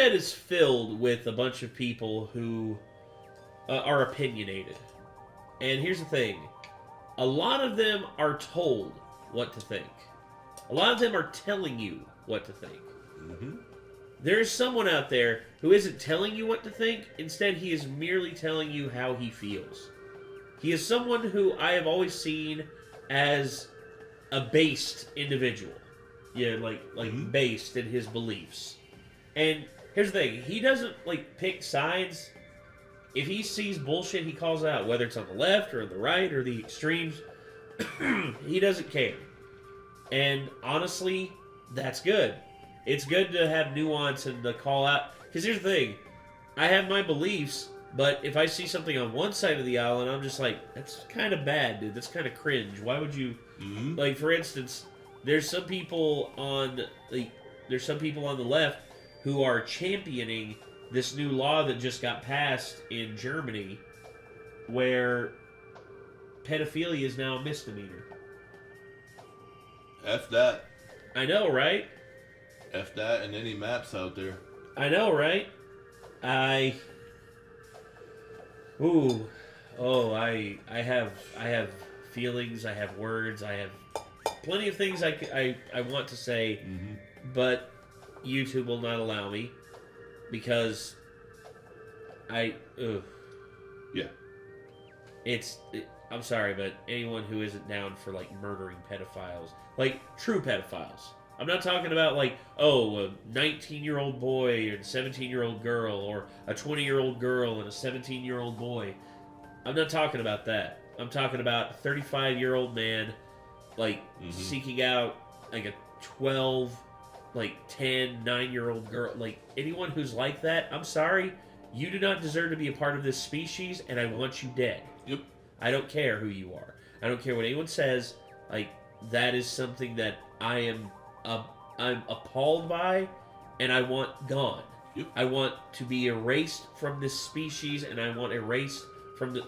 internet is filled with a bunch of people who are opinionated. And here's the thing. A lot of them are told what to think. A lot of them are telling you what to think. Mm-hmm. There's someone out there who isn't telling you what to think. Instead, he is merely telling you how he feels. He is someone who I have always seen as a based individual. Yeah, like based in his beliefs. And here's the thing. He doesn't, pick sides. If he sees bullshit, he calls it out. Whether it's on the left or the right or the extremes. He doesn't care. And honestly, that's good. It's good to have nuance and to call out. Because here's the thing. I have my beliefs, but if I see something on one side of the aisle and I'm just like, that's kind of bad, dude. That's kind of cringe. Why would you... Mm-hmm. Like, for instance, there's some people on the left who are championing this new law that just got passed in Germany where pedophilia is now a misdemeanor. F that. I know, right? F that and any maps out there. I know, right? I have feelings, I have words, I have plenty of things I want to say, but YouTube will not allow me because Yeah. I'm sorry, but anyone who isn't down for murdering pedophiles, true pedophiles. I'm not talking about a 19-year-old boy and a 17-year-old girl, or a 20-year-old girl and a 17-year-old boy. I'm not talking about that. I'm talking about a 35-year-old man, seeking out a 12, 10, 9-year-old girl. Anyone who's like that, I'm sorry, you do not deserve to be a part of this species, and I want you dead. Yep. I don't care who you are. I don't care what anyone says. That is something that I'm appalled by, and I want gone. Yep. I want to be erased from this species, and I want erased from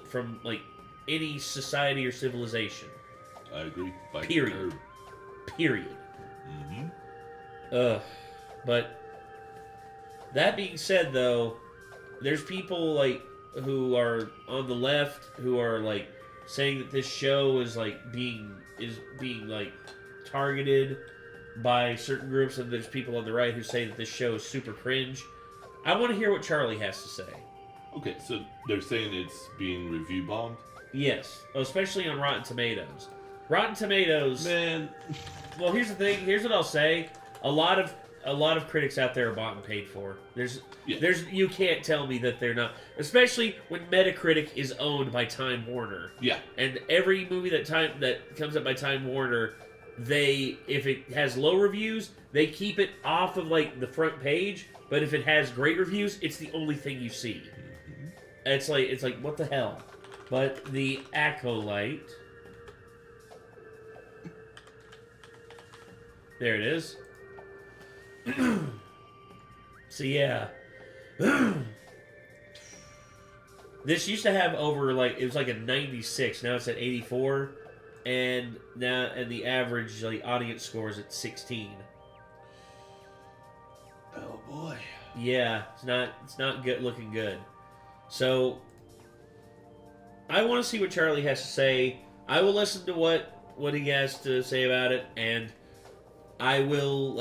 any society or civilization. I agree. Period. Period. Mm-hmm. But that being said, though, there's people who are on the left who are saying that this show is being targeted by certain groups, and there's people on the right who say that this show is super cringe. I want to hear what Charlie has to say. Okay, so they're saying it's being review bombed? Yes, especially on Rotten Tomatoes. Rotten Tomatoes. Man. Well, here's the thing. Here's what I'll say. A lot of critics out there are bought and paid for. You can't tell me that they're not. Especially when Metacritic is owned by Time Warner. Yeah. And every movie that comes up by Time Warner, if it has low reviews, they keep it off of the front page. But if it has great reviews, it's the only thing you see. Mm-hmm. It's like what the hell. But the Acolyte. There it is. So yeah. This used to have over it was a 96. Now it's at 84, and the average audience score is at 16. Oh boy. Yeah, it's not good looking good. So I want to see what Charlie has to say. I will listen to what he has to say about it, and I will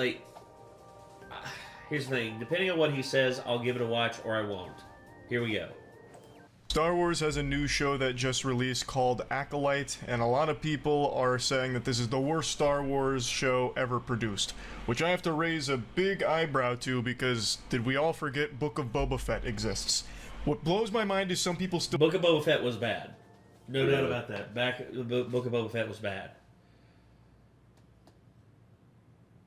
here's the thing. Depending on what he says, I'll give it a watch or I won't. Here we go. Star Wars has a new show that just released called Acolyte, and a lot of people are saying that this is the worst Star Wars show ever produced, which I have to raise a big eyebrow to, because did we all forget Book of Boba Fett exists? What blows my mind is some people still... Book of Boba Fett was bad. No doubt about that. Book of Boba Fett was bad.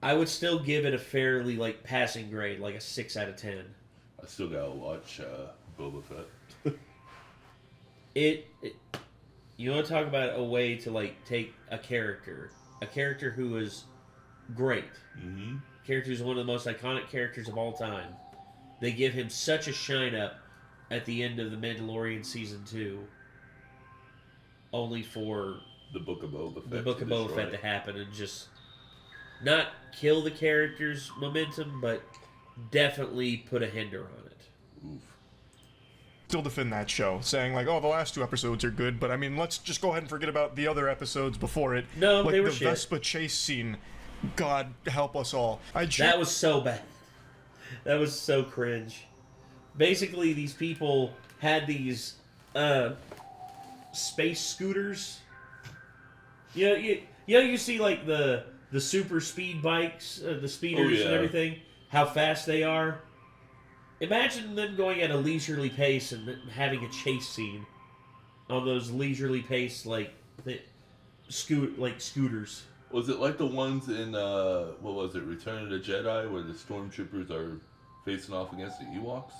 I would still give it a fairly passing grade, a 6 out of 10. I still gotta watch Boba Fett. You want to talk about a way to take a character who is great, character who's one of the most iconic characters of all time. They give him such a shine up at the end of The Mandalorian Season 2, only for the Book of Boba Fett to happen and just not kill the character's momentum, but definitely put a hinder on it. Oof. Still defend that show, saying like, "Oh, the last 2 episodes are good," but I mean, let's just go ahead and forget about the other episodes before it. No, like they were the shit. Vespa chase scene. God help us all. That was so bad. That was so cringe. Basically, these people had these space scooters. You see like the super speed bikes, the speeders and everything. How fast they are. Imagine them going at a leisurely pace and having a chase scene on those leisurely pace scooters. Was it like the ones in what was it, Return of the Jedi, where the stormtroopers are facing off against the Ewoks?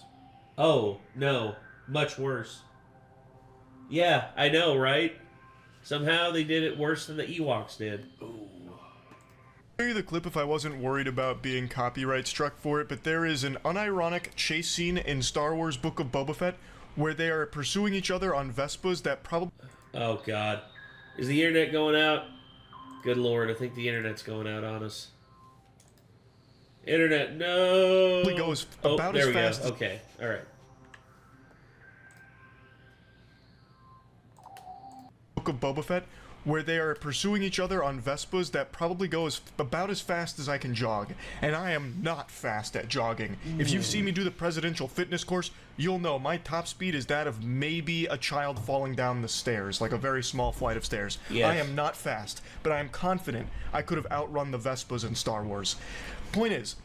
Oh no, much worse. Yeah, I know, right? Somehow they did it worse than the Ewoks did. I'll show you the clip if I wasn't worried about being copyright struck for it, but there is an unironic chase scene in Star Wars Book of Boba Fett where they are pursuing each other on Vespas that probably... Oh god. Is the internet going out? Good lord, I think the internet's going out on us. Internet, no! goes about as fast as... Okay, alright. Book of Boba Fett where they are pursuing each other on Vespas that probably go about as fast as I can jog. And I am not fast at jogging. If you've seen me do the presidential fitness course, you'll know my top speed is that of maybe a child falling down the stairs, like a very small flight of stairs. Yes. I am not fast, but I am confident I could have outrun the Vespas in Star Wars. Point is,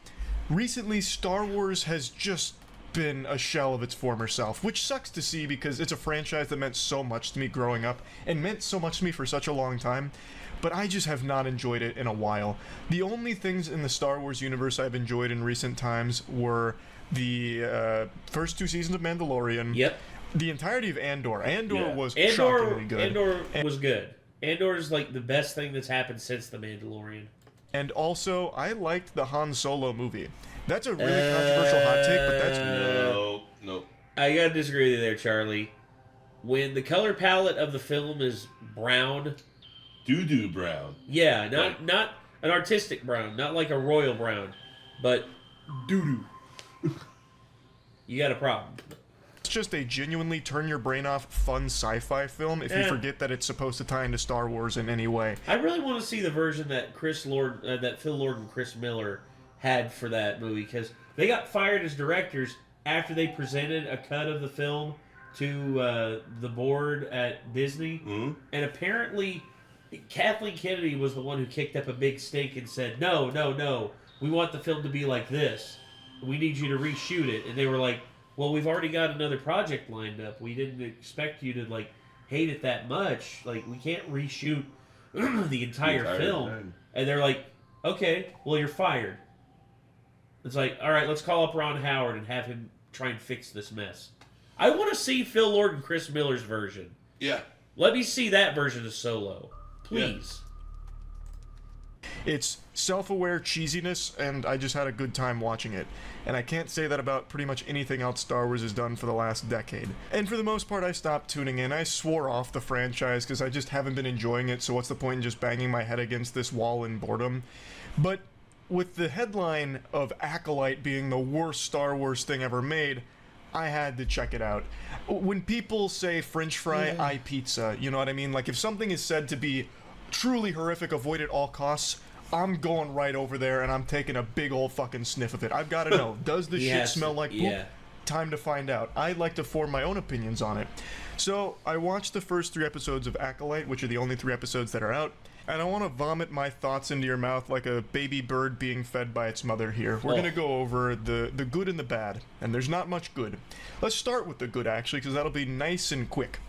recently Star Wars has just been a shell of its former self, which sucks to see because it's a franchise that meant so much to me growing up and meant so much to me for such a long time, but I just have not enjoyed it in a while. The only things in the Star Wars universe I've enjoyed in recent times were the first 2 seasons of Mandalorian. Yep. The entirety of Andor. Andor was Andor shockingly good. Andor was good. Andor is like the best thing that's happened since The Mandalorian. And also, I liked the Han Solo movie. That's a really controversial hot take, but that's... No. I gotta disagree with you there, Charlie. When the color palette of the film is brown... Doo-doo brown. Yeah, not an artistic brown, not like a royal brown, but doo-doo. You got a problem. It's just a genuinely turn-your-brain-off fun sci-fi film if you forget that it's supposed to tie into Star Wars in any way. I really want to see the version that Phil Lord and Chris Miller had for that movie, because they got fired as directors after they presented a cut of the film to the board at Disney, and apparently Kathleen Kennedy was the one who kicked up a big stink and said, no, we want the film to be like this. We need you to reshoot it. And they were like, well, we've already got another project lined up. We didn't expect you to hate it that much. We can't reshoot the entire film. Thing. And they're like, okay, well, you're fired. It's like, all right, let's call up Ron Howard and have him try and fix this mess. I want to see Phil Lord and Chris Miller's version. Yeah. Let me see that version of Solo. Please. Yeah. It's self-aware cheesiness, and I just had a good time watching it. And I can't say that about pretty much anything else Star Wars has done for the last decade. And for the most part, I stopped tuning in. I swore off the franchise because I just haven't been enjoying it, so what's the point in just banging my head against this wall in boredom? But with the headline of Acolyte being the worst Star Wars thing ever made, I had to check it out. When people say French fry, I pizza, you know what I mean? Like, if something is said to be truly horrific, avoid at all costs, I'm going right over there and I'm taking a big old fucking sniff of it. I've got to know, does the shit smell like poop? Yeah. Time to find out. I'd like to form my own opinions on it. So, I watched the first 3 episodes of Acolyte, which are the only 3 episodes that are out, and I want to vomit my thoughts into your mouth like a baby bird being fed by its mother here. We're going to go over the good and the bad, and there's not much good. Let's start with the good, actually, because that'll be nice and quick.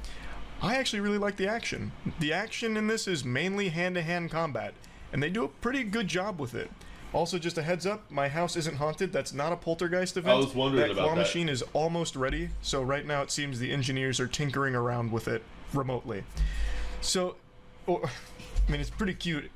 I actually really like the action. The action in this is mainly hand-to-hand combat, and they do a pretty good job with it. Also, just a heads up, my house isn't haunted. That's not a poltergeist event. I was wondering about that. That claw machine is almost ready, so right now it seems the engineers are tinkering around with it remotely. So, I mean, it's pretty cute.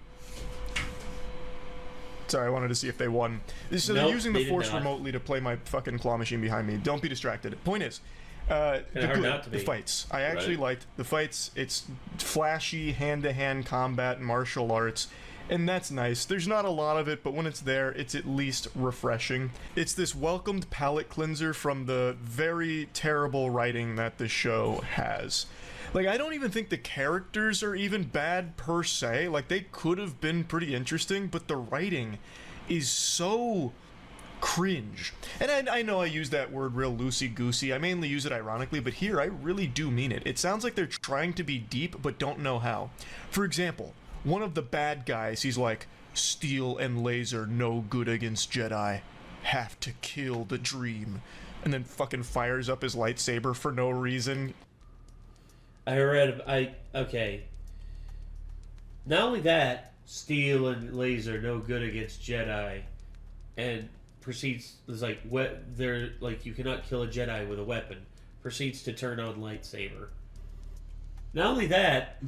Sorry, I wanted to see if they won. So they're using the Force remotely to play my fucking claw machine behind me. Don't be distracted. Point is, the fights. I actually liked the fights. It's flashy hand-to-hand combat, martial arts, And that's nice. There's not a lot of it, but when it's there, it's at least refreshing. It's this welcomed palate cleanser from the very terrible writing that the show has. Like, I don't even think the characters are even bad per se. Like, they could have been pretty interesting, but the writing is so cringe. And I know I use that word real loosey-goosey. I mainly use it ironically, but here I really do mean it. It sounds like they're trying to be deep, but don't know how. For example, one of the bad guys, he's like, "Steel and laser no good against Jedi. Have to kill the dream." And then fucking fires up his lightsaber for no reason. Okay. Not only that, steel and laser no good against Jedi, and proceeds is like they're like you cannot kill a Jedi with a weapon. Proceeds to turn on lightsaber. Not only that,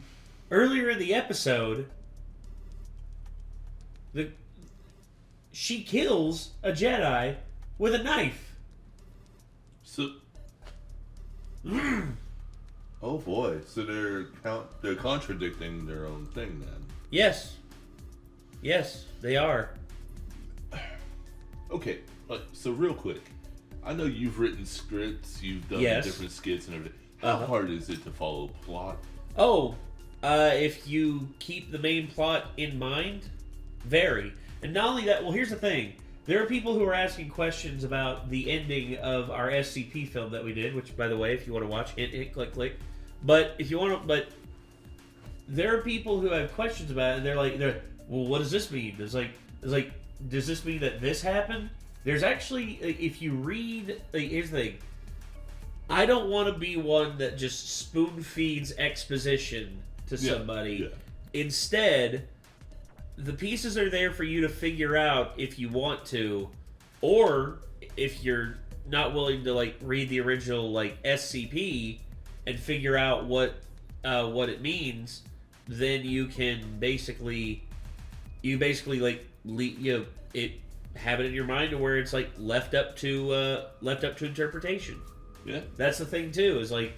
earlier in the episode, she kills a Jedi with a knife. So. Oh boy! So they're contradicting their own thing then. Yes, they are. Okay, so real quick, I know you've written scripts, you've done different skits and everything. How hard is it to follow plot? Oh, if you keep the main plot in mind, very. And not only that, well, here's the thing. There are people who are asking questions about the ending of our SCP film that we did, which, by the way, if you want to watch, hit, click. But if you want to, but there are people who have questions about it, and they're like, well, what does this mean? It's like, does this mean that this happened? There's actually, if you read, here's the thing. I don't want to be one that just spoon feeds exposition to somebody. Yeah. Instead, the pieces are there for you to figure out if you want to, or if you're not willing to like read the original like SCP and figure out what it means, then you can basically like have it in your mind to where it's like left up to interpretation. Yeah, that's the thing too. Is like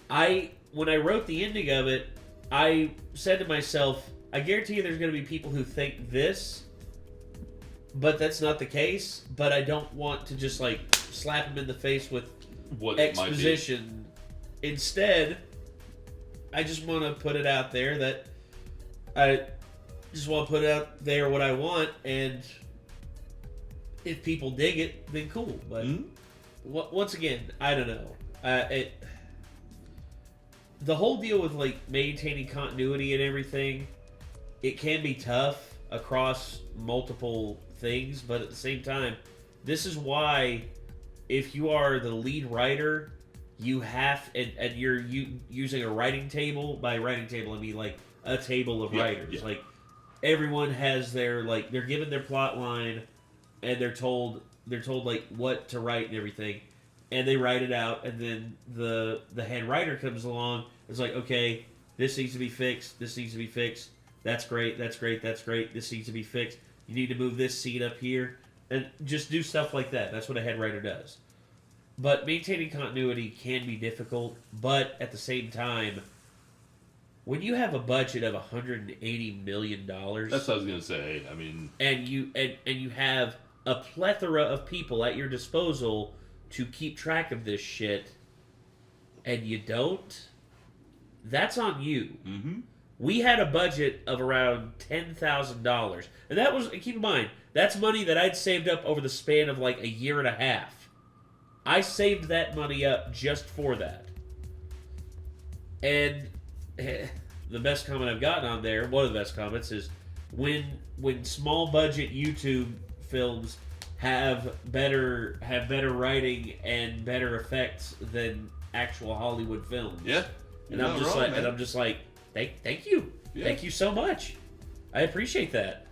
when I wrote the ending of it, I said to myself, I guarantee you there's going to be people who think this, but that's not the case. But I don't want to just like slap them in the face with what exposition. Instead, I just want to put it out there that I just want to put out there what I want, and if people dig it, then cool. But once again, I don't know. The whole deal with like maintaining continuity and everything, it can be tough across multiple things, but at the same time, this is why if you are the lead writer, you have, and you're using a writing table. By writing table, I mean like a table of writers. Yeah. Like everyone has their like they're given their plot line, and they're told like what to write and everything, and they write it out, and then the head writer comes along. It's like, okay, this needs to be fixed. This needs to be fixed. That's great. That's great. That's great. This needs to be fixed. You need to move this scene up here, and just do stuff like that. That's what a head writer does. But maintaining continuity can be difficult, but at the same time, when you have a budget of $180 million... That's what I was going to say. I mean... And you have a plethora of people at your disposal to keep track of this shit, and you don't, that's on you. Mm-hmm. We had a budget of around $10,000. And that was, keep in mind, that's money that I'd saved up over the span of like a year and a half. I saved that money up just for that. And the best comment I've gotten on there, one of the best comments, is when small budget YouTube films have better writing and better effects than actual Hollywood films. Yeah. And I'm just like, thank you. Yeah. Thank you so much. I appreciate that.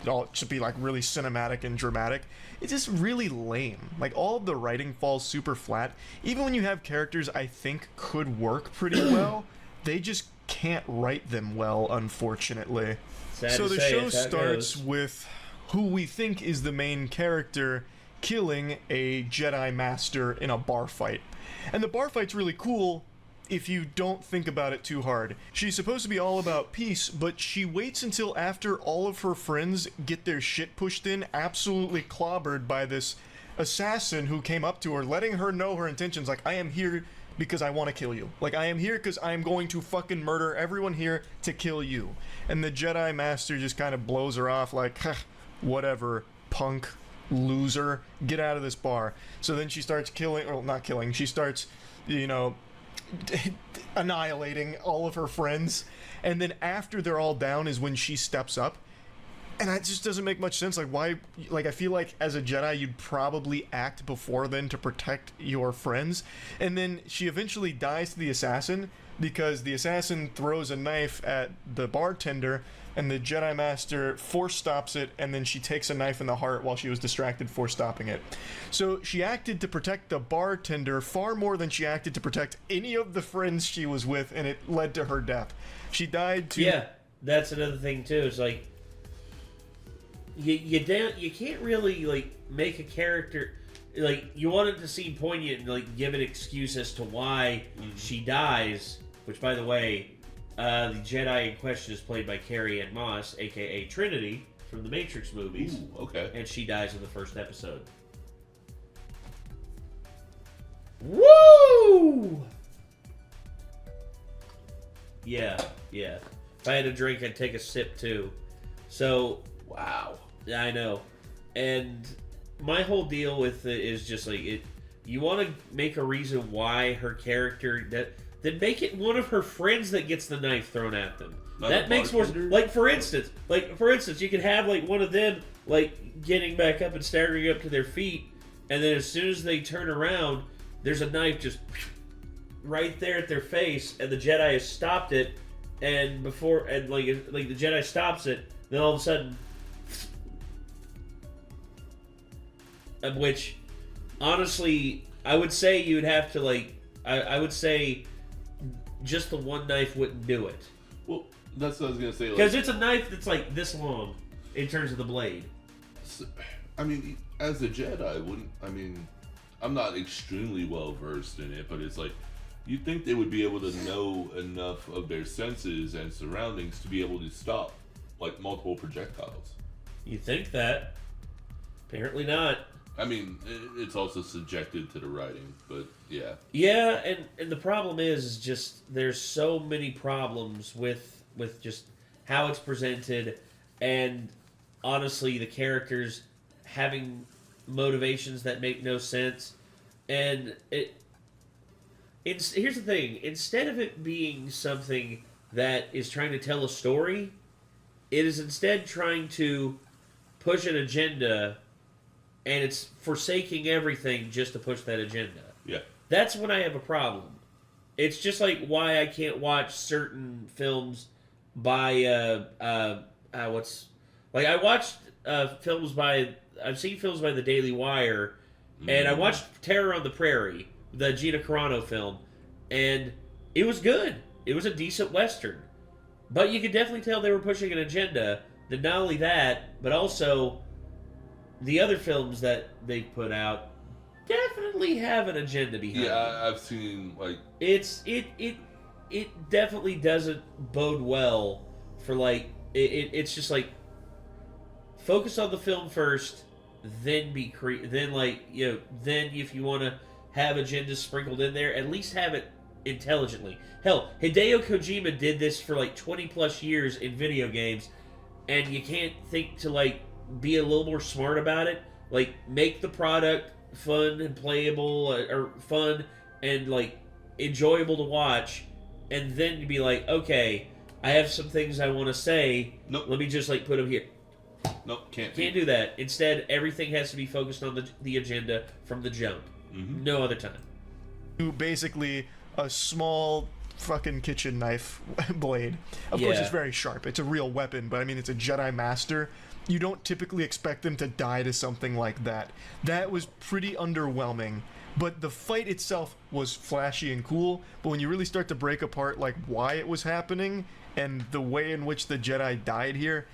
It should be like really cinematic and dramatic. It's just really lame. Like all of the writing falls super flat. Even when you have characters I think could work pretty well, they just can't write them well, unfortunately. So the show starts with who we think is the main character killing a Jedi Master in a bar fight. And the bar fight's really cool if you don't think about it too hard. She's supposed to be all about peace, but she waits until after all of her friends get their shit pushed in, absolutely clobbered by this assassin who came up to her, letting her know her intentions, like, I am here because I want to kill you. Like, I am here because I am going to fucking murder everyone here to kill you. And the Jedi Master just kind of blows her off like, whatever, punk, loser, get out of this bar. So then she starts killing, or not killing, she starts, you know, annihilating all of her friends. And then after they're all down is when she steps up. And that just doesn't make much sense. Like, why? Like, I feel like as a Jedi, you'd probably act before then to protect your friends. And then she eventually dies to the assassin because the assassin throws a knife at the bartender, and the Jedi Master force stops it, and then she takes a knife in the heart while she was distracted for stopping it. So she acted to protect the bartender far more than she acted to protect any of the friends she was with, and it led to her death. She died to... Yeah, that's another thing, too. It's like, you can't really, like, make a character... Like, you want it to seem poignant and, like, give an excuse as to why she dies, which, by the way, the Jedi in question is played by Carrie-Anne Moss, a.k.a. Trinity, from the Matrix movies. Ooh, okay. And she dies in the first episode. Woo! Yeah. If I had a drink, I'd take a sip, too. So... Wow. I know. And my whole deal with it is just like it. You want to make a reason why her character then make it one of her friends that gets the knife thrown at them. Not that makes more. Like for instance, you could have like one of them like getting back up and staggering up to their feet, and then as soon as they turn around, there's a knife just right there at their face, and the Jedi has stopped it, and the Jedi stops it, then all of a sudden. Which, honestly, I would say you'd have to, like... I would say just the one knife wouldn't do it. Well, that's what I was going to say. Because it's a knife that's, like, this long in terms of the blade. So, I mean, as a Jedi, I'm not extremely well-versed in it, but it's like, you'd think they would be able to know enough of their senses and surroundings to be able to stop, like, multiple projectiles. You think that. Apparently not. I mean, it's also subjected to the writing, but yeah. Yeah, and the problem is just there's so many problems with just how it's presented, and honestly, the characters having motivations that make no sense. And here's the thing: instead of it being something that is trying to tell a story, it is instead trying to push an agenda. And it's forsaking everything just to push that agenda. Yeah. That's when I have a problem. It's just like why I can't watch certain films by, I watched films by, I've seen films by The Daily Wire, and I watched Terror on the Prairie, the Gina Carano film, and it was good. It was a decent Western. But you could definitely tell they were pushing an agenda. That not only that, but also... the other films that they put out definitely have an agenda behind them. Yeah, I've seen, like... It definitely doesn't bode well for, like... It's just, like... Focus on the film first, then then, like, you know... Then, if you want to have agendas sprinkled in there, at least have it intelligently. Hell, Hideo Kojima did this for, like, 20-plus years in video games, and you can't think to, like... be a little more smart about it. Like, make the product fun and playable, or fun and, like, enjoyable to watch, and then be like, okay, I have some things I want to say. Nope. Let me just, like, put them here. Nope, can't do that. Instead, everything has to be focused on the agenda from the jump. Mm-hmm. No other time. Basically, a small fucking kitchen knife blade. Of course, it's very sharp. It's a real weapon, but I mean, it's a Jedi Master. You don't typically expect them to die to something like that. That was pretty underwhelming. But the fight itself was flashy and cool, but when you really start to break apart like why it was happening and the way in which the Jedi died here,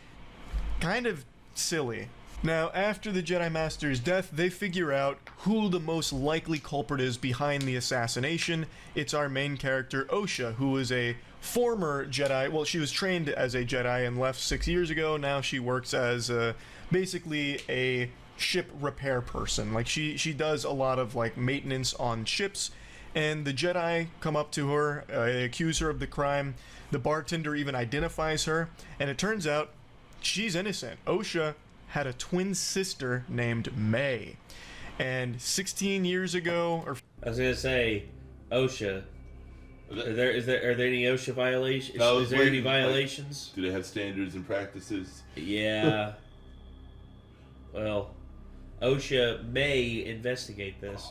kind of silly. Now, after the Jedi Master's death, they figure out who the most likely culprit is behind the assassination. It's our main character, Osha, who is a former Jedi. Well, she was trained as a Jedi and left 6 years ago. Now she works as basically a ship repair person. Like, she does a lot of, like, maintenance on ships. And the Jedi come up to her, accuse her of the crime. The bartender even identifies her. And it turns out she's innocent. Osha had a twin sister named May, and 16 years ago, or I was gonna say, OSHA. Are there any OSHA violations? No, is there any violations? Do they have standards and practices? Yeah. Well, OSHA may investigate this.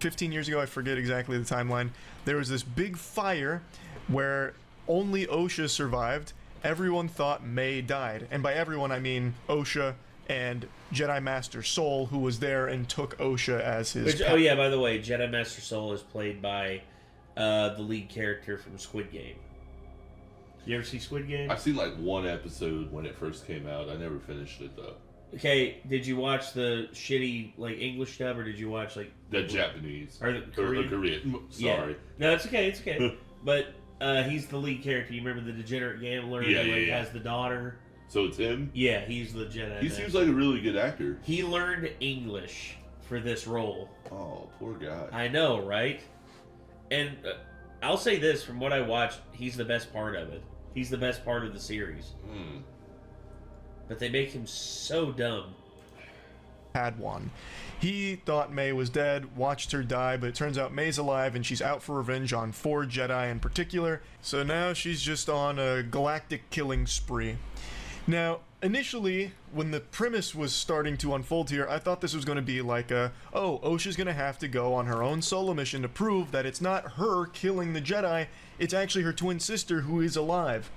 15 years ago, I forget exactly the timeline, there was this big fire where only Osha survived. Everyone thought May died, and by everyone I mean Osha and Jedi Master Soul, who was there and took Osha as his Oh yeah, by the way, Jedi Master Soul is played by the lead character from Squid Game. You ever see Squid Game? I've seen like one episode when it first came out. I never finished it though. Okay, did you watch the shitty like English dub, or did you watch like The Japanese or the Korean? Or Korean. Sorry. Yeah. No, it's okay. It's okay. But he's the lead character. You remember the degenerate gambler Yeah, who yeah. has the daughter? So it's him? Yeah, he's the Jedi. He seems like a really good actor. He learned English for this role. Oh, poor guy. I know, right? And I'll say this, from what I watched, he's the best part of it. He's the best part of the series. But they make him so dumb. Padawan. He thought May was dead, watched her die, but it turns out May's alive and she's out for revenge on 4 Jedi in particular. So now she's just on a galactic killing spree. Now, initially, when the premise was starting to unfold here, I thought this was going to be like Osha's going to have to go on her own solo mission to prove that it's not her killing the Jedi, it's actually her twin sister who is alive.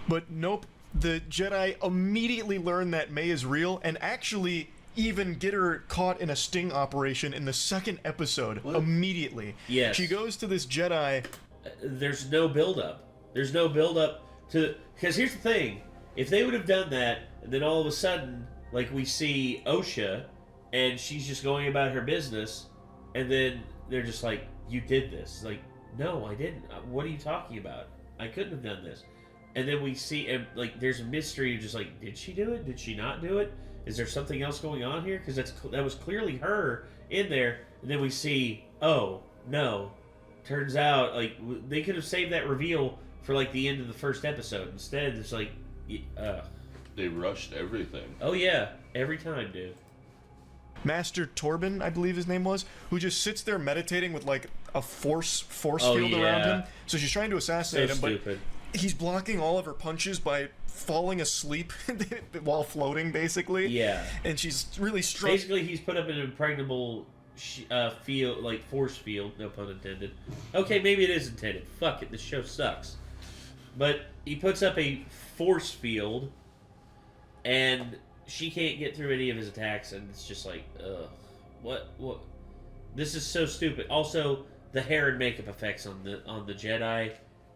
But nope, the Jedi immediately learn that May is real and actually even get her caught in a sting operation in the 2nd episode. What? Immediately. Yes. She goes to this Jedi. There's no build-up. There's no build-up to... Because here's the thing. If they would have done that, and then all of a sudden, like, we see Osha, and she's just going about her business, and then they're just like, you did this. Like, no, I didn't. What are you talking about? I couldn't have done this. And then we see, and, like, there's a mystery of just like, did she do it? Did she not do it? Is there something else going on here? Because that was clearly her in there. And then we see, oh, no. Turns out, like, they could have saved that reveal for, like, the end of the 1st episode. Instead, it's like, They rushed everything. oh, yeah. Every time, dude. Master Torben, I believe his name was, who just sits there meditating with, like, a force Oh, field yeah. around him. So she's trying to assassinate So him, stupid. but he's blocking all of her punches by falling asleep while floating, basically. Yeah. And she's really struggling. Basically, he's put up an impregnable field, like, force field, no pun intended. Okay, maybe it is intended. Fuck it, this show sucks. But he puts up a force field, and she can't get through any of his attacks, and it's just like, ugh. What? This is so stupid. Also, the hair and makeup effects on the Jedi,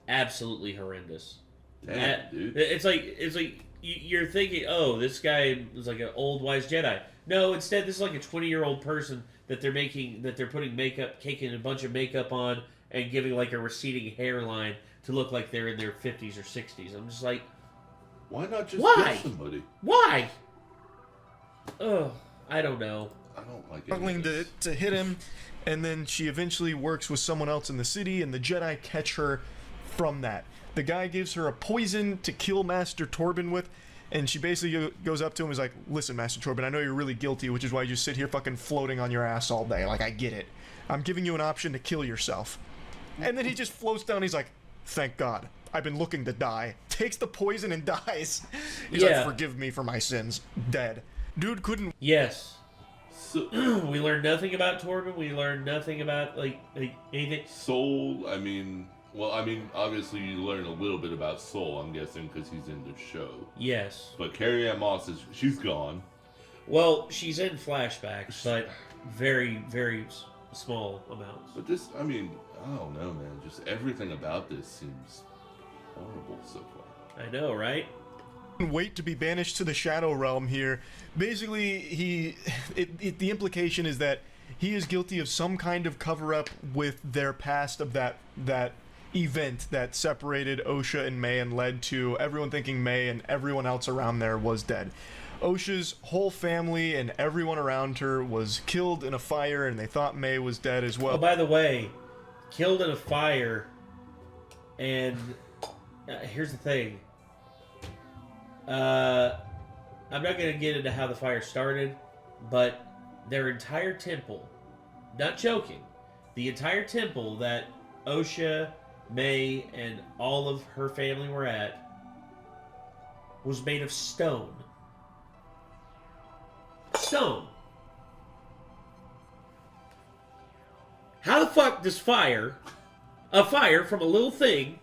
absolutely horrendous. Damn, dude. It's like you're thinking, oh, this guy was like an old wise Jedi. No, instead, this is like a 20-year-old person that they're putting makeup, caking a bunch of makeup on, and giving like a receding hairline to look like they're in their 50s or 60s. I'm just like, Why not just Why? kill somebody? why? Oh, I don't know. I don't like it. Struggling to hit him, and then she eventually works with someone else in the city, and the Jedi catch her from that. The guy gives her a poison to kill Master Torben with, and she basically goes up to him and is like, listen, Master Torben, I know you're really guilty, which is why you just sit here fucking floating on your ass all day. Like, I get it. I'm giving you an option to kill yourself. And then he just floats down, he's like, thank God. I've been looking to die. Takes the poison and dies. He's Yeah. like, forgive me for my sins. Dead. Dude couldn't... Yes. So, We learned nothing about Torben. We learned nothing about like anything. Soul, obviously you learn a little bit about Soul, I'm guessing, because he's in the show. Yes. But Carrie Ann Moss, she's gone. Well, she's in flashbacks, but very, very small amounts. But this, I don't know, man. Just everything about this seems horrible so far. I know, right? wait to be banished to the Shadow Realm here. Basically, the implication is that he is guilty of some kind of cover-up with their past of that event that separated Osha and May and led to everyone thinking May and everyone else around there was dead. Osha's whole family and everyone around her was killed in a fire, and they thought May was dead as well. Oh, by the way, killed in a fire, and here's the thing. I'm not going to get into how the fire started, but their entire temple, not joking, the entire temple that Osha, May, and all of her family were at was made of stone. Stone. How the fuck does a fire from a little thing,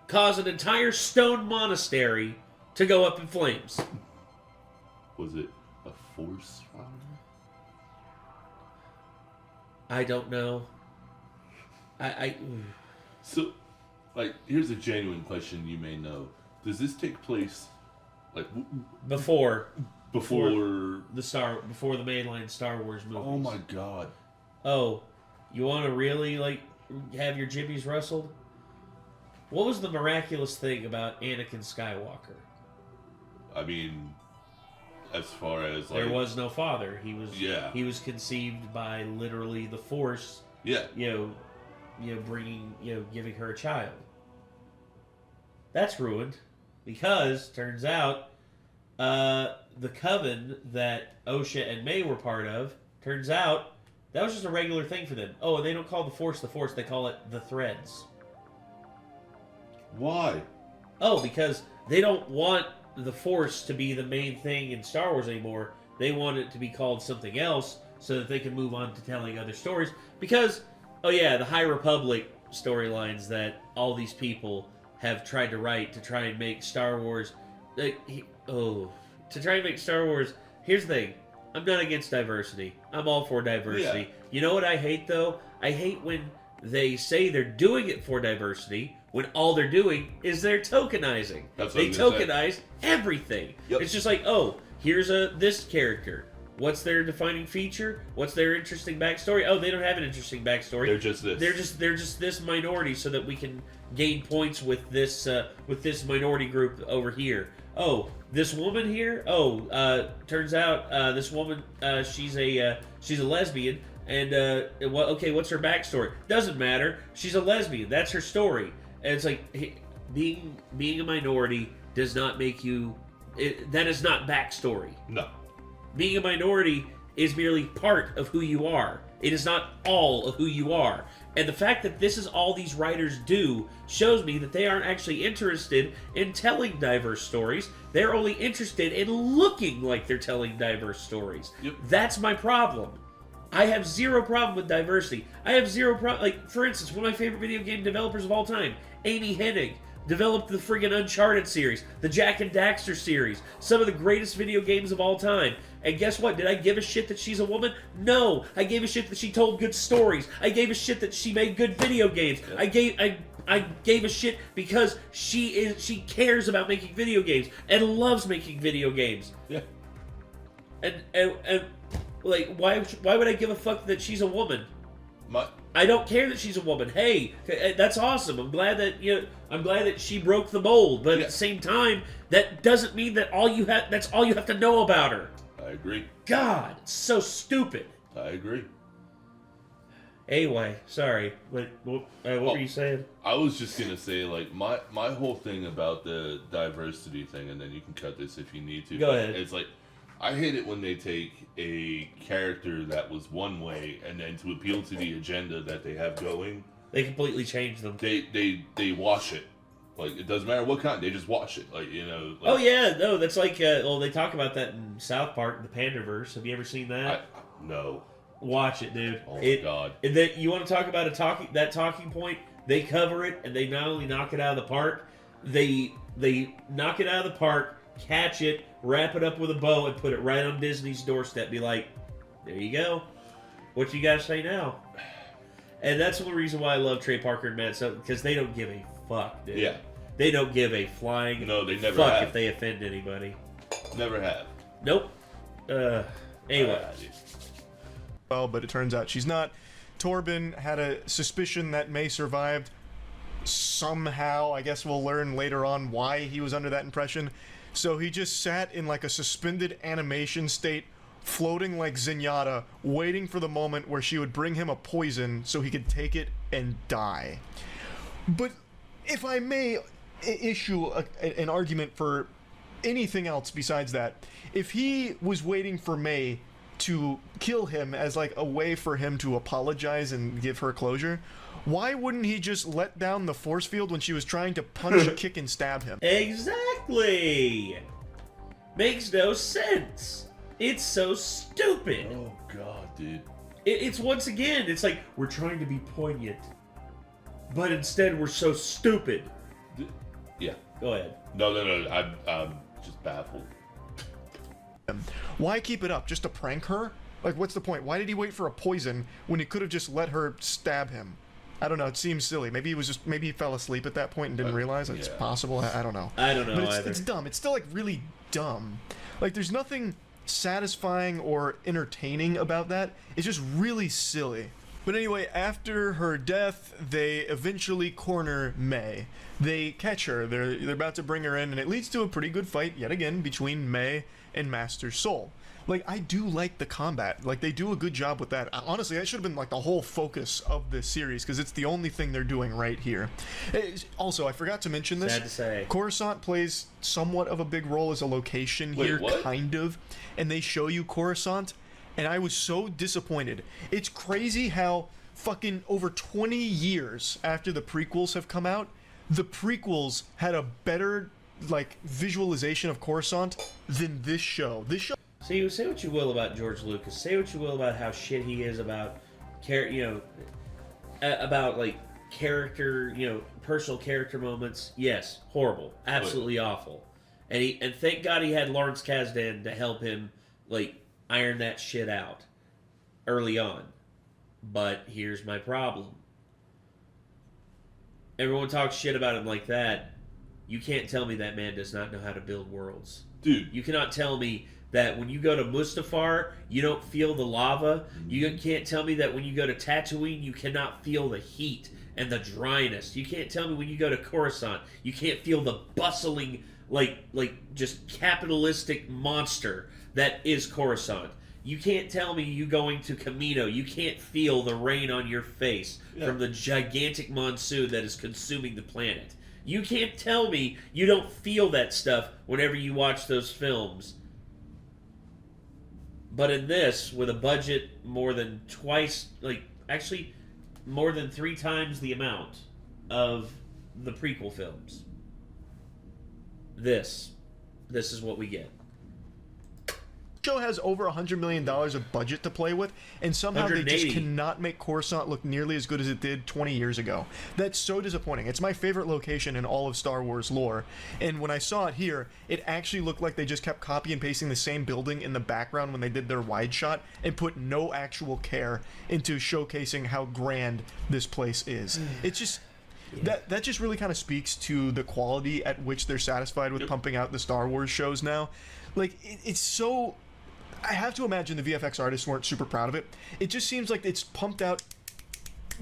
cause an entire stone monastery to go up in flames? Was it a force fire? I don't know. So, like, here's a genuine question you may know. Does this take place, like, before the mainline Star Wars movies? Oh my god. Oh, you want to really, like, have your jimmies rustled? What was the miraculous thing about Anakin Skywalker? I mean, as far as, like, there was no father. He was conceived by literally the Force. Yeah. Giving her a child. That's ruined because turns out the coven that Osha and May were part of, turns out that was just a regular thing for them. Oh, and they don't call the Force, they call it the Threads. Why? Oh, because they don't want the Force to be the main thing in Star Wars anymore. They want it to be called something else so that they can move on to telling other stories. Because, oh yeah, the High Republic storylines that all these people have tried to write to try and make Star Wars... to try and make Star Wars... Here's the thing. I'm not against diversity. I'm all for diversity. Yeah. You know what I hate, though? I hate when they say they're doing it for diversity when all they're doing is they're tokenizing. They tokenize everything. Yep. It's just like, oh, here's this character. What's their defining feature? What's their interesting backstory? Oh, they don't have an interesting backstory. They're just this. They're just this minority, so that we can gain points with this minority group over here. Oh, this woman here. Oh, turns out this woman she's a lesbian, and okay, what's her backstory? Doesn't matter. She's a lesbian. That's her story. And it's like being a minority does not make you. That is not backstory. No. Being a minority is merely part of who you are. It is not all of who you are. And the fact that this is all these writers do shows me that they aren't actually interested in telling diverse stories. They're only interested in looking like they're telling diverse stories. Yep. That's my problem. I have zero problem with diversity. I have zero problem... Like, for instance, one of my favorite video game developers of all time, Amy Hennig, developed the friggin' Uncharted series, the Jak and Daxter series, some of the greatest video games of all time. And guess what? Did I give a shit that she's a woman? No. I gave a shit that she told good stories. I gave a shit that she made good video games. Yeah. I gave a shit because she cares about making video games and loves making video games. Yeah. And like, why would I give a fuck that she's a woman? I don't care that she's a woman. Hey, that's awesome. I'm glad that she broke the mold. But at the same time, that doesn't mean that that's all you have to know about her. I agree. God, it's so stupid. I agree. Anyway, sorry. What were you saying? I was just gonna say, like, my whole thing about the diversity thing, and then you can cut this if you need to. Go ahead. It's like, I hate it when they take a character that was one way, and then to appeal to the agenda that they have going, they completely change them. They wash it. Like, it doesn't matter what kind, they just wash it. Like, Like, oh yeah, no, that's like, they talk about that in South Park, the Panderverse. Have you ever seen that? No. Watch it, dude. Oh my god. You want to talk about that talking point? They cover it, and they not only knock it out of the park, they knock it out of the park, catch it, wrap it up with a bow, and put it right on Disney's doorstep. Be like, there you go. What you guys say now? And that's the reason why I love Trey Parker and Matt Sutton, because they don't give a fuck, dude. Yeah. They don't give a flying No, they never fuck have. if they offend anybody. Never have. Nope. Anyway. Well, but it turns out she's not. Torben had a suspicion that May survived. Somehow, I guess we'll learn later on why he was under that impression. So he just sat in like a suspended animation state, floating like Zenyatta, waiting for the moment where she would bring him a poison so he could take it and die. But if I may issue an argument for anything else besides that, if he was waiting for May to kill him as like a way for him to apologize and give her closure, why wouldn't he just let down the force field when she was trying to punch, kick, and stab him? Exactly! Makes no sense. It's so stupid. Oh, God, dude. It's once again, it's like, we're trying to be poignant. But instead, we're so stupid. Yeah. Go ahead. No. I'm just baffled. Why keep it up? Just to prank her? Like, what's the point? Why did he wait for a poison when he could have just let her stab him? I don't know. It seems silly. Maybe he fell asleep at that point and didn't realize it's possible. I don't know. I don't know but either. It's dumb. It's still like really dumb. Like, there's nothing satisfying or entertaining about that. It's just really silly. But anyway, after her death, they eventually corner May. They catch her. They're about to bring her in, and it leads to a pretty good fight yet again between May and Master Soul. Like, I do like the combat. Like, they do a good job with that. Honestly, that should have been, like, the whole focus of this series, because it's the only thing they're doing right here. Also, I forgot to mention this. Sad to say. Coruscant plays somewhat of a big role as a location here, what? kind of. And they show you Coruscant, and I was so disappointed. It's crazy how fucking over 20 years after the prequels have come out, the prequels had a better, like, visualization of Coruscant than this show. This show... See, say what you will about George Lucas. Say what you will about how shit he is about, about like character, personal character moments. Yes, horrible, absolutely awful. And thank God he had Lawrence Kasdan to help him like iron that shit out early on. But here's my problem. Everyone talks shit about him like that. You can't tell me that man does not know how to build worlds. Dude. You cannot tell me that when you go to Mustafar, you don't feel the lava. You can't tell me that when you go to Tatooine, you cannot feel the heat and the dryness. You can't tell me when you go to Coruscant, you can't feel the bustling, like just capitalistic monster that is Coruscant. You can't tell me you going to Kamino, you can't feel the rain on your face from the gigantic monsoon that is consuming the planet. You can't tell me you don't feel that stuff whenever you watch those films. But in this, with a budget more than twice, actually more than 3 times the amount of the prequel films, this is what we get. Show has over $100 million of budget to play with, and somehow they just 180. cannot make Coruscant look nearly as good as it did 20 years ago. That's so disappointing. It's my favorite location in all of Star Wars lore, and when I saw it here, it actually looked like they just kept copy and pasting the same building in the background when they did their wide shot, and put no actual care into showcasing how grand this place is. It's just... That just really kind of speaks to the quality at which they're satisfied with pumping out the Star Wars shows now. Like, it's so... I have to imagine the VFX artists weren't super proud of it. It just seems like it's pumped out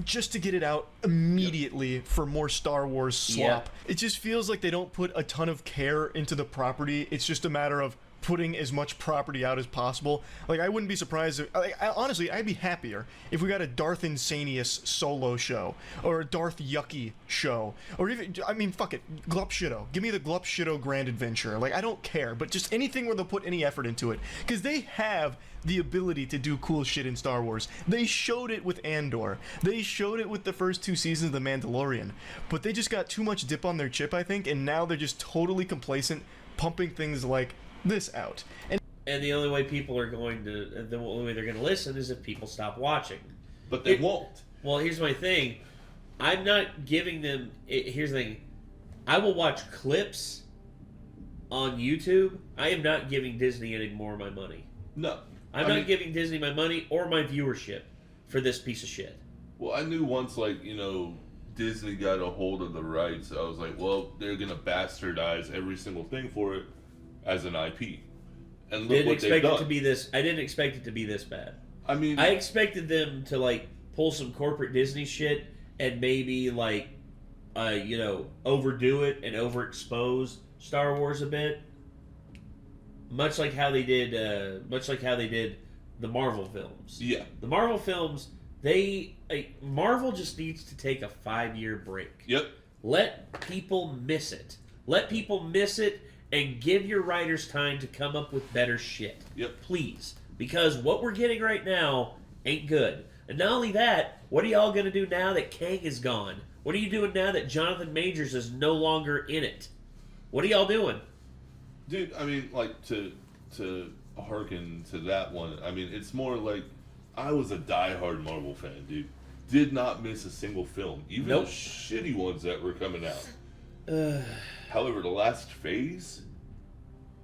just to get it out immediately for more Star Wars slop. It just feels like they don't put a ton of care into the property. It's just a matter of putting as much property out as possible. Like, I wouldn't be surprised if, honestly, I'd be happier if we got a Darth Insanius solo show, or a Darth Yucky show, or even, fuck it, Glup Shitto. Give me the Glup Shitto Grand Adventure. Like, I don't care, but just anything where they'll put any effort into it, because they have the ability to do cool shit in Star Wars. They showed it with Andor. They showed it with the first 2 seasons of The Mandalorian, but they just got too much dip on their chip, I think, and now they're just totally complacent, pumping things like this out. And the only way people are going to, the only way they're going to listen is if people stop watching. But they won't. Well, here's my thing. I'm not giving them, here's the thing. I will watch clips on YouTube. I am not giving Disney any more of my money. No. I'm not giving Disney my money or my viewership for this piece of shit. Well, I knew once, Disney got a hold of the rights, I was like, well, they're gonna bastardize every single thing for it as an IP. And look what they've done. I didn't expect it to be this bad. I mean, I expected them to like pull some corporate Disney shit and maybe like, overdo it and overexpose Star Wars a bit, much like how they did the Marvel films. Yeah, the Marvel films. Marvel just needs to take a 5-year break. Yep. Let people miss it. Let people miss it and give your writers time to come up with better shit. Yep. Please. Because what we're getting right now ain't good. And not only that, what are y'all going to do now that Kang is gone? What are you doing now that Jonathan Majors is no longer in it? What are y'all doing? Dude, I mean, like, to hearken to that one, I mean, it's more like, I was a diehard Marvel fan, dude. Did not miss a single film. Even the shitty ones that were coming out. However, the last phase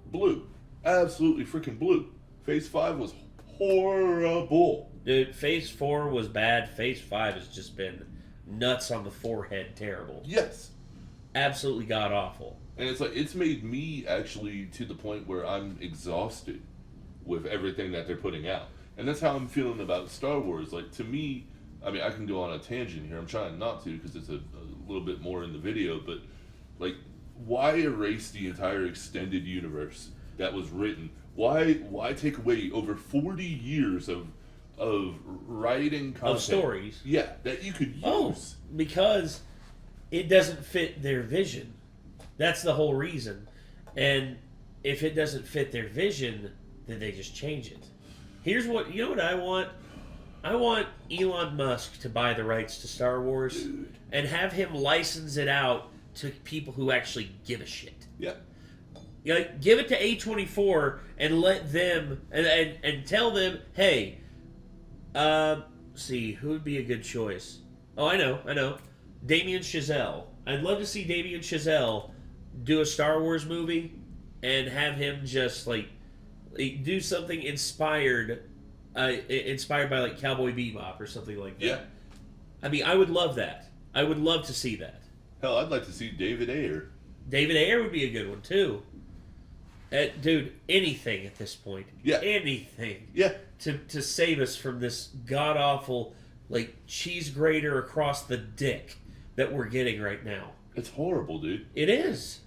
blew. Absolutely freaking blew. Phase 5 was horrible. Dude, Phase 4 was bad. Phase 5 has just been nuts on the forehead terrible. Yes. Absolutely god-awful. And it's like, it's made me actually to the point where I'm exhausted with everything that they're putting out. And that's how I'm feeling about Star Wars. Like, to me, I mean, I can go on a tangent here. I'm trying not to because it's a little bit more in the video. But, like, why erase the entire extended universe that was written? Why take away over 40 years of writing content? Of stories. Yeah, that you could use. Oh, because it doesn't fit their vision. That's the whole reason. And if it doesn't fit their vision, then they just change it. Here's what I want? I want Elon Musk to buy the rights to Star Wars and have him license it out to people who actually give a shit. Yeah. Give it to A24 and let them and tell them, hey, see, who would be a good choice? Oh, I know. Damien Chazelle. I'd love to see Damien Chazelle do a Star Wars movie and have him just like do something inspired by like Cowboy Bebop or something like that. Yeah. I mean, I would love that. I would love to see that. Hell, I'd like to see David Ayer. David Ayer would be a good one too. Dude, anything at this point. Yeah. Anything. Yeah. To save us from this god awful like cheese grater across the dick that we're getting right now. It's horrible, dude. It is.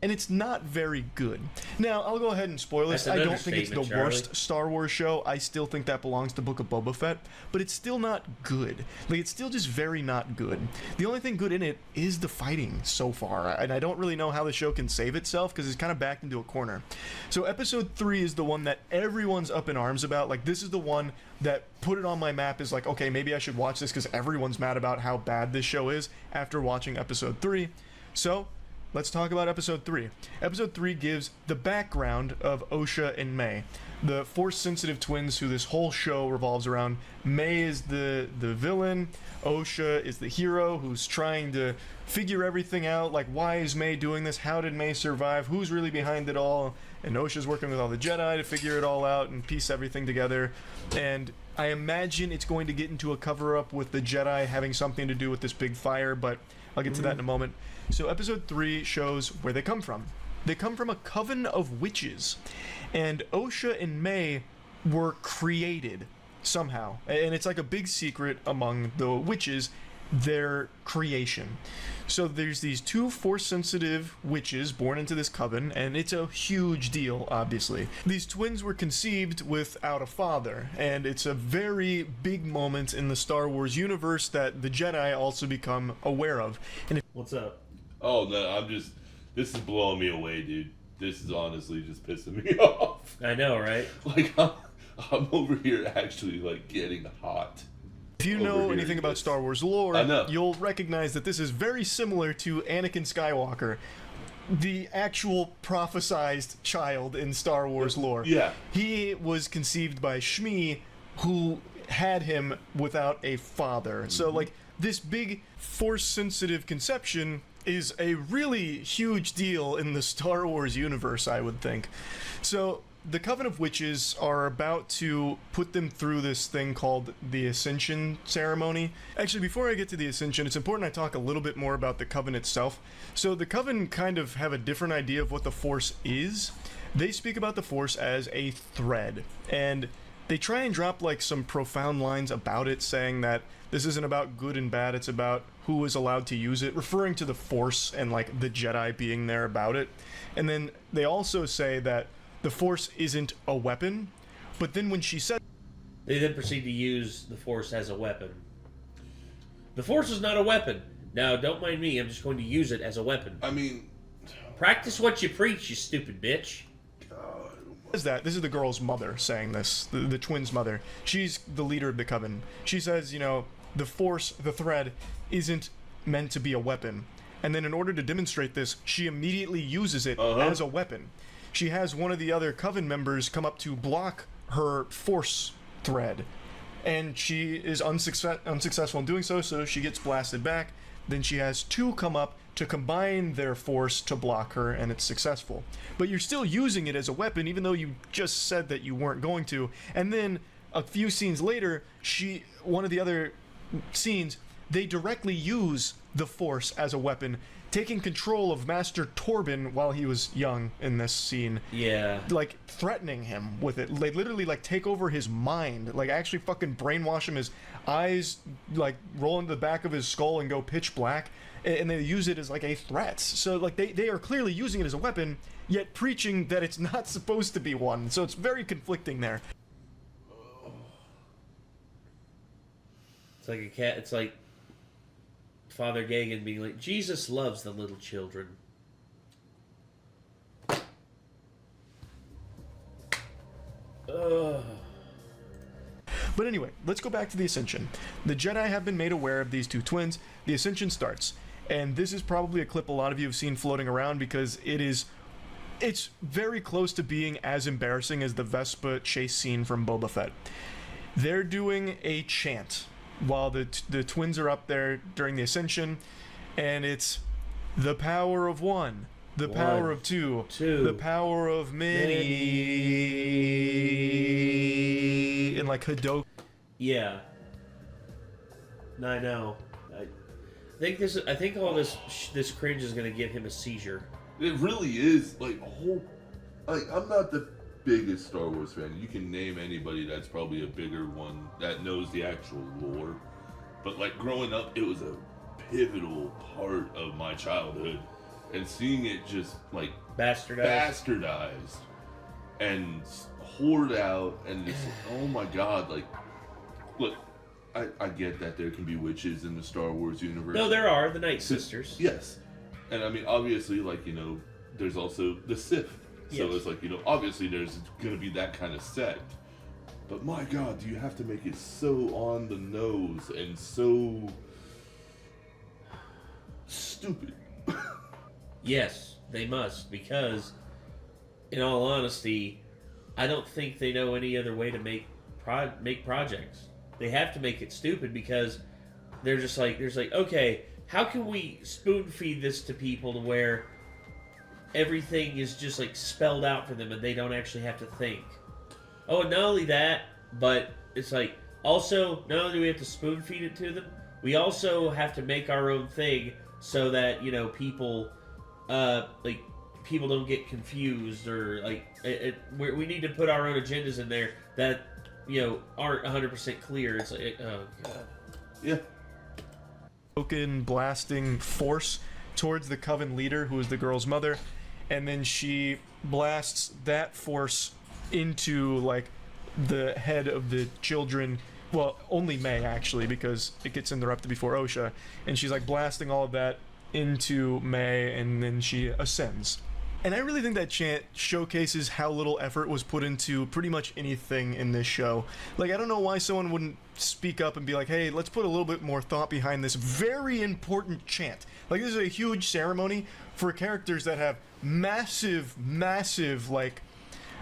And it's not very good. Now, I'll go ahead and spoil this. I don't think it's the worst Star Wars show. I still think that belongs to Book of Boba Fett, but it's still not good. Like, it's still just very not good. The only thing good in it is the fighting so far, and I don't really know how the show can save itself because it's kind of backed into a corner. So episode 3 is the one that everyone's up in arms about. Like, this is the one that put it on my map is like, okay, maybe I should watch this because everyone's mad about how bad this show is after watching episode 3. So let's talk about episode 3. Episode 3 gives the background of Osha and May, the Force-sensitive twins who this whole show revolves around. May is the villain. Osha is the hero who's trying to figure everything out. Like, why is May doing this? How did May survive? Who's really behind it all? And Osha's working with all the Jedi to figure it all out and piece everything together. And I imagine it's going to get into a cover-up with the Jedi having something to do with this big fire, but I'll get to that in a moment. So episode 3 shows where they come from. They come from a coven of witches, and Osha and May were created somehow, and it's like a big secret among the witches, their creation. So there's these 2 Force-sensitive witches born into this coven, and it's a huge deal, obviously. These twins were conceived without a father, and it's a very big moment in the Star Wars universe that the Jedi also become aware of. And what's up? Oh, no, this is blowing me away, dude. This is honestly just pissing me off. I know, right? Like, I'm over here actually, like, getting hot. If you know anything about Star Wars lore, you'll recognize that this is very similar to Anakin Skywalker, the actual prophesized child in Star Wars lore. Yeah. He was conceived by Shmi, who had him without a father. Mm-hmm. So, like, this big Force-sensitive conception is a really huge deal in the Star Wars universe, I would think. So the Coven of Witches are about to put them through this thing called the Ascension ceremony. Actually, before I get to the Ascension, it's important I talk a little bit more about the Coven itself. So the Coven kind of have a different idea of what the Force is. They speak about the Force as a thread, and they try and drop like some profound lines about it, saying that this isn't about good and bad, it's about who is allowed to use it, referring to the Force and like the Jedi being there about it. And then they also say that the Force isn't a weapon, but then when she said... They then proceed to use the Force as a weapon. The Force is not a weapon. Now, don't mind me, I'm just going to use it as a weapon. I mean... Practice what you preach, you stupid bitch. This is the girl's mother saying this, the twins' mother. She's the leader of the Coven. She says, you know, the Force, the thread, isn't meant to be a weapon. And then in order to demonstrate this, she immediately uses it as a weapon. She has one of the other Coven members come up to block her Force thread. And she is unsuccessful in doing so, so she gets blasted back. Then she has two come up to combine their force to block her, and it's successful. But you're still using it as a weapon, even though you just said that you weren't going to. And then a few scenes later, one of the other scenes, they directly use the Force as a weapon, taking control of Master Torben while he was young in this scene. Yeah. Like, threatening him with it. They literally, like, take over his mind. Like, actually fucking brainwash him. His eyes, like, roll into the back of his skull and go pitch black. And they use it as, like, a threat. So, like, they are clearly using it as a weapon, yet preaching that it's not supposed to be one. So it's very conflicting there. It's like a cat. It's like Father Gagan being like, Jesus loves the little children. Ugh. But anyway, let's go back to the Ascension. The Jedi have been made aware of these two twins. The Ascension starts. And this is probably a clip a lot of you have seen floating around because it's very close to being as embarrassing as the Vespa chase scene from Boba Fett. They're doing a chant while the twins are up there during the Ascension, and it's the power of one, the power of two, the power of many, and like Hadouken. Yeah. I know. I think all this cringe is gonna give him a seizure. It really is like a whole. Like, I'm not the biggest Star Wars fan. You can name anybody that's probably a bigger one that knows the actual lore. But like growing up, it was a pivotal part of my childhood, and seeing it just like bastardized and hoard out, and just oh my god, like look. I get that there can be witches in the Star Wars universe. No, there are the Night Sisters. Yes, and I mean obviously, like, you know, there's also the Sith. So yes. It's like, you know, obviously there's gonna be that kind of sect. But my God, do you have to make it so on the nose and so stupid? Yes, they must, because in all honesty, I don't think they know any other way to make projects. They have to make it stupid because they're just like, there's like, okay, how can we spoon feed this to people to where everything is just like spelled out for them and they don't actually have to think? Oh, and not only that, but it's like, also, not only do we have to spoon feed it to them, we also have to make our own thing so that, you know, people don't get confused, or like, we need to put our own agendas in there that, you know, aren't 100% clear. It's like, oh god. Yeah. Token blasting force towards the Coven leader, who is the girl's mother, and then she blasts that force into like the head of the children. Well, only May actually, because it gets interrupted before Osha, and she's like blasting all of that into May, and then she ascends. And I really think that chant showcases how little effort was put into pretty much anything in this show. Like, I don't know why someone wouldn't speak up and be like, hey, let's put a little bit more thought behind this very important chant. Like, this is a huge ceremony for characters that have massive, like,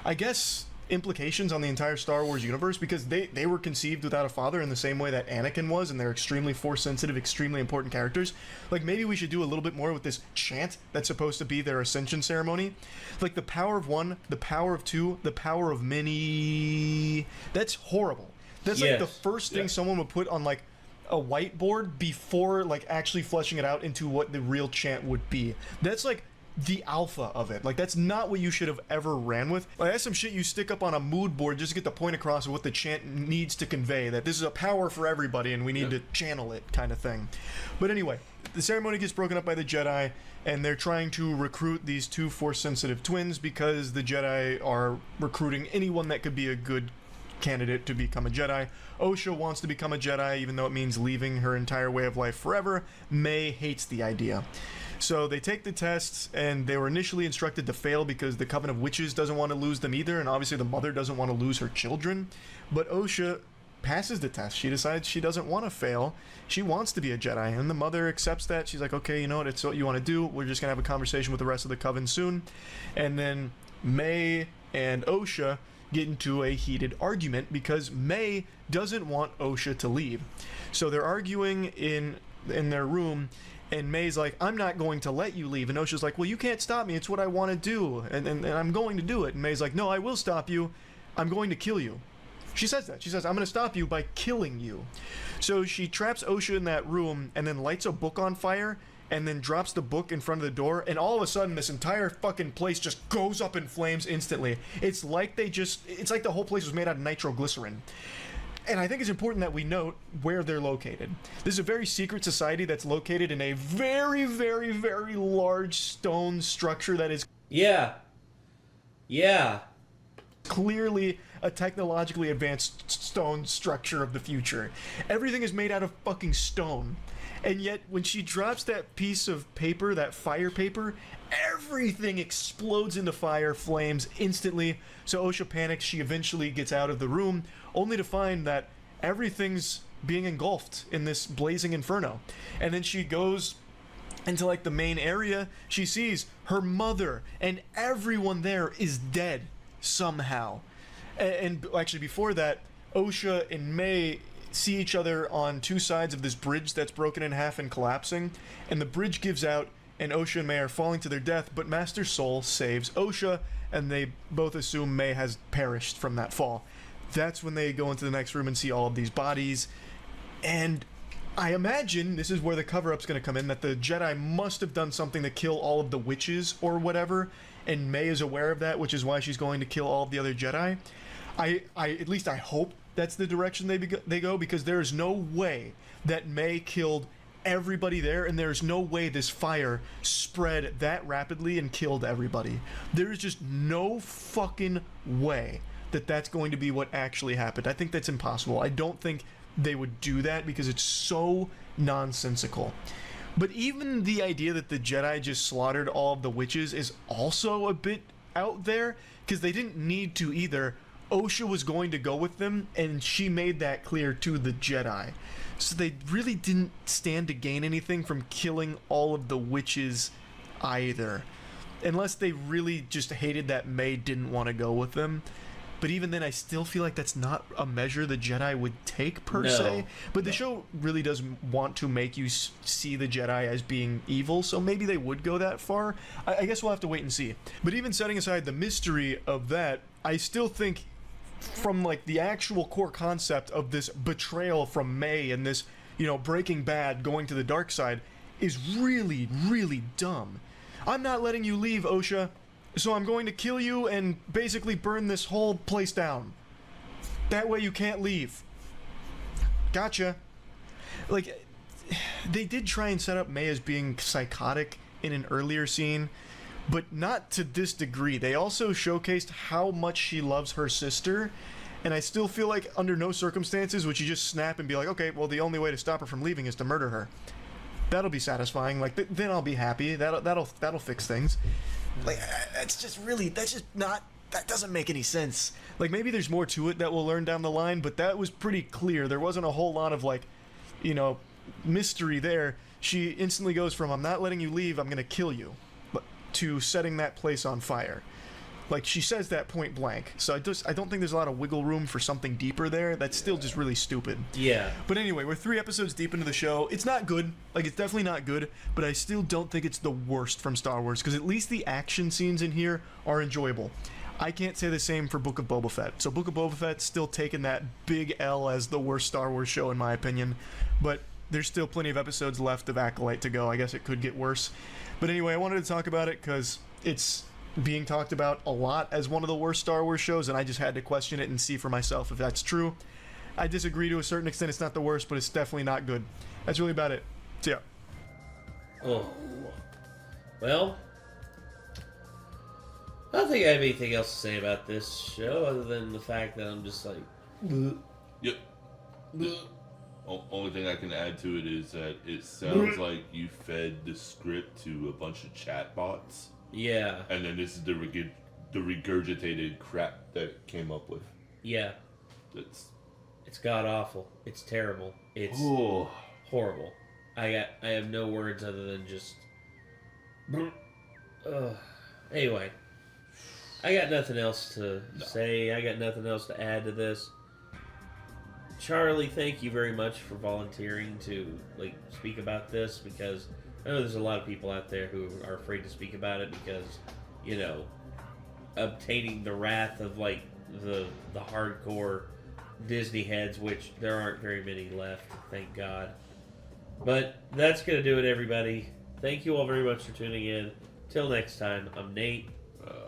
I guess implications on the entire Star Wars universe, because they were conceived without a father in the same way that Anakin was, and they're extremely force sensitive, extremely important characters. Like, maybe we should do a little bit more with this chant that's supposed to be their ascension ceremony. Like, the power of one, the power of two, the power of many. That's horrible. That's like the first thing someone would put on like a whiteboard before like actually fleshing it out into what the real chant would be. That's like the alpha of it. Like, that's not what you should have ever ran with. Like, that's some shit you stick up on a mood board just to get the point across of what the chant needs to convey, that this is a power for everybody and we need to channel it, kind of thing. But anyway, the ceremony gets broken up by the Jedi, and they're trying to recruit these two force-sensitive twins because the Jedi are recruiting anyone that could be a good candidate to become a Jedi. Osha wants to become a Jedi, even though it means leaving her entire way of life forever. May hates the idea. So they take the tests, and they were initially instructed to fail because the Coven of Witches doesn't want to lose them either, and obviously the mother doesn't want to lose her children. But Osha passes the test. She decides she doesn't want to fail. She wants to be a Jedi, and the mother accepts that. She's like, okay, you know what, it's what you want to do. We're just going to have a conversation with the rest of the Coven soon. And then May and Osha get into a heated argument because May doesn't want Osha to leave. So they're arguing in their room, and May's like, I'm not going to let you leave. And Osha's like, well, you can't stop me. It's what I want to do. And I'm going to do it. And May's like, no, I will stop you. I'm going to kill you. She says that. She says, I'm going to stop you by killing you. So she traps Osha in that room and then lights a book on fire and then drops the book in front of the door. And all of a sudden, this entire fucking place just goes up in flames instantly. It's like it's like the whole place was made out of nitroglycerin. And I think it's important that we note where they're located. This is a very secret society that's located in a very, very, very large stone structure that is clearly a technologically advanced stone structure of the future. Everything is made out of fucking stone. And yet, when she drops that piece of paper, that fire paper, everything explodes into fire, flames instantly. So Osha panics. She eventually gets out of the room, only to find that everything's being engulfed in this blazing inferno. And then she goes into like the main area. She sees her mother, and everyone there is dead somehow. And actually, before that, Osha and May see each other on two sides of this bridge that's broken in half and collapsing, and the bridge gives out, and Osha and May are falling to their death, but Master Soul saves Osha, and they both assume May has perished from that fall. That's when they go into the next room and see all of these bodies, and I imagine this is where the cover-up's going to come in, that the Jedi must have done something to kill all of the witches or whatever, and May is aware of that, which is why she's going to kill all of the other Jedi. At least I hope that's the direction they go, because there is no way that May killed everybody there, and there's no way this fire spread that rapidly and killed everybody. There is just no fucking way that that's going to be what actually happened. I think that's impossible. I don't think they would do that because it's so nonsensical. But even the idea that the Jedi just slaughtered all of the witches is also a bit out there, because they didn't need to either. Osha was going to go with them, and she made that clear to the Jedi. So they really didn't stand to gain anything from killing all of the witches either. Unless they really just hated that May didn't want to go with them. But even then, I still feel like that's not a measure the Jedi would take, per se. But the show really does want to make you see the Jedi as being evil, so maybe they would go that far. I guess we'll have to wait and see. But even setting aside the mystery of that, I still think from like the actual core concept of this betrayal from May and this, Breaking Bad going to the dark side is really, really dumb. I'm not letting you leave, Osha, so I'm going to kill you and basically burn this whole place down. That way you can't leave. Gotcha. Like, they did try and set up May as being psychotic in an earlier scene, but not to this degree. They also showcased how much she loves her sister, and I still feel like under no circumstances would you just snap and be like, okay, well, the only way to stop her from leaving is to murder her. That'll be satisfying. Like, then I'll be happy. That'll fix things. Like, that doesn't make any sense. Like, maybe there's more to it that we'll learn down the line, but that was pretty clear. There wasn't a whole lot of, like, mystery there. She instantly goes from, I'm not letting you leave, I'm gonna kill you, to setting that place on fire. Like, she says that point blank. So I don't think there's a lot of wiggle room for something deeper there. That's still just really stupid. Yeah. But anyway, we're 3 episodes deep into the show. It's not good. Like, it's definitely not good. But I still don't think it's the worst from Star Wars. Because at least the action scenes in here are enjoyable. I can't say the same for Book of Boba Fett. So Book of Boba Fett's still taking that big L as the worst Star Wars show, in my opinion. But there's still plenty of episodes left of Acolyte to go. I guess it could get worse. But anyway, I wanted to talk about it because it's being talked about a lot as one of the worst Star Wars shows, and I just had to question it and see for myself if that's true. I disagree to a certain extent. It's not the worst, but it's definitely not good. That's really about it. So yeah. Oh. Well, I don't think I have anything else to say about this show other than the fact that I'm just like... Bleh. Yep. Only thing I can add to it is that it sounds like you fed the script to a bunch of chatbots. Yeah. And then this is the regurgitated crap that came up with. Yeah. It's god-awful. It's terrible. It's horrible. I have no words other than just... Anyway. I got nothing else to say. I got nothing else to add to this. Charlie, thank you very much for volunteering to speak about this, because I know there's a lot of people out there who are afraid to speak about it because, obtaining the wrath of the hardcore Disney heads, which there aren't very many left, thank God. But that's gonna do it, everybody. Thank you all very much for tuning in. Till next time, I'm Nate.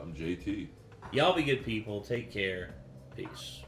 I'm JT. Y'all be good people. Take care. Peace.